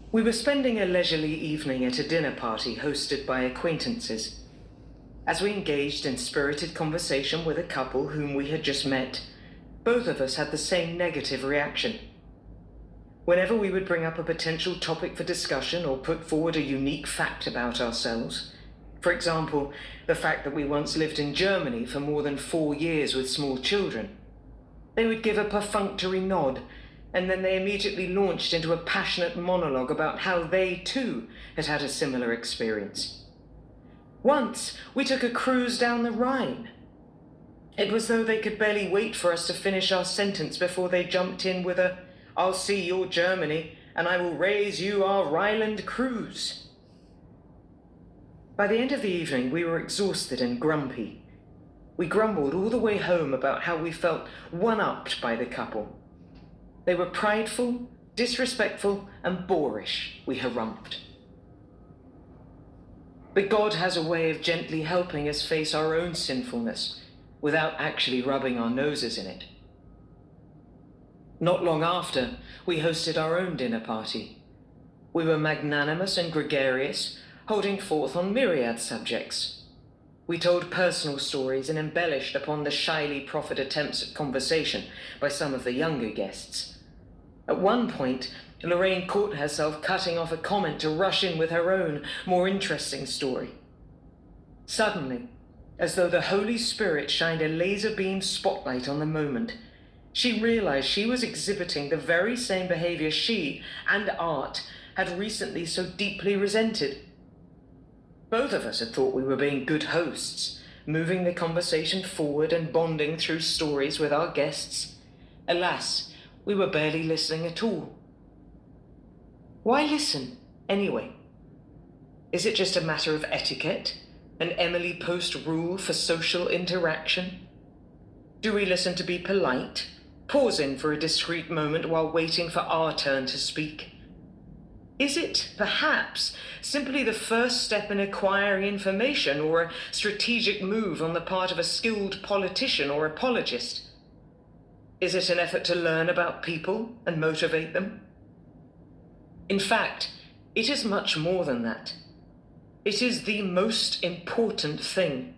We were spending a leisurely evening at a dinner party hosted by acquaintances. As we engaged in spirited conversation with a couple whom we had just met, both of us had the same negative reaction. Whenever we would bring up a potential topic for discussion or put forward a unique fact about ourselves, for example, the fact that we once lived in Germany for more than 4 years with small children, they would give a perfunctory nod, and then they immediately launched into a passionate monologue about how they, too, had had a similar experience. Once, we took a cruise down the Rhine. It was though they could barely wait for us to finish our sentence before they jumped in with a, "I'll see your Germany, and I will raise you our Rhineland cruise." By the end of the evening, we were exhausted and grumpy. We grumbled all the way home about how we felt one-upped by the couple. They were prideful, disrespectful, and boorish, we harumphed. But God has a way of gently helping us face our own sinfulness without actually rubbing our noses in it. Not long after, we hosted our own dinner party. We were magnanimous and gregarious, holding forth on myriad subjects. We told personal stories and embellished upon the shyly proffered attempts at conversation by some of the younger guests. At one point, Lorraine caught herself cutting off a comment to rush in with her own, more interesting story. Suddenly, as though the Holy Spirit shined a laser beam spotlight on the moment, she realized she was exhibiting the very same behavior she and Art had recently so deeply resented. Both of us had thought we were being good hosts, moving the conversation forward and bonding through stories with our guests. Alas, we were barely listening at all. Why listen, anyway? Is it just a matter of etiquette? An Emily Post rule for social interaction? Do we listen to be polite, pausing for a discreet moment while waiting for our turn to speak? Is it, perhaps, simply the first step in acquiring information or a strategic move on the part of a skilled politician or apologist? Is it an effort to learn about people and motivate them? In fact, it is much more than that. It is the most important thing.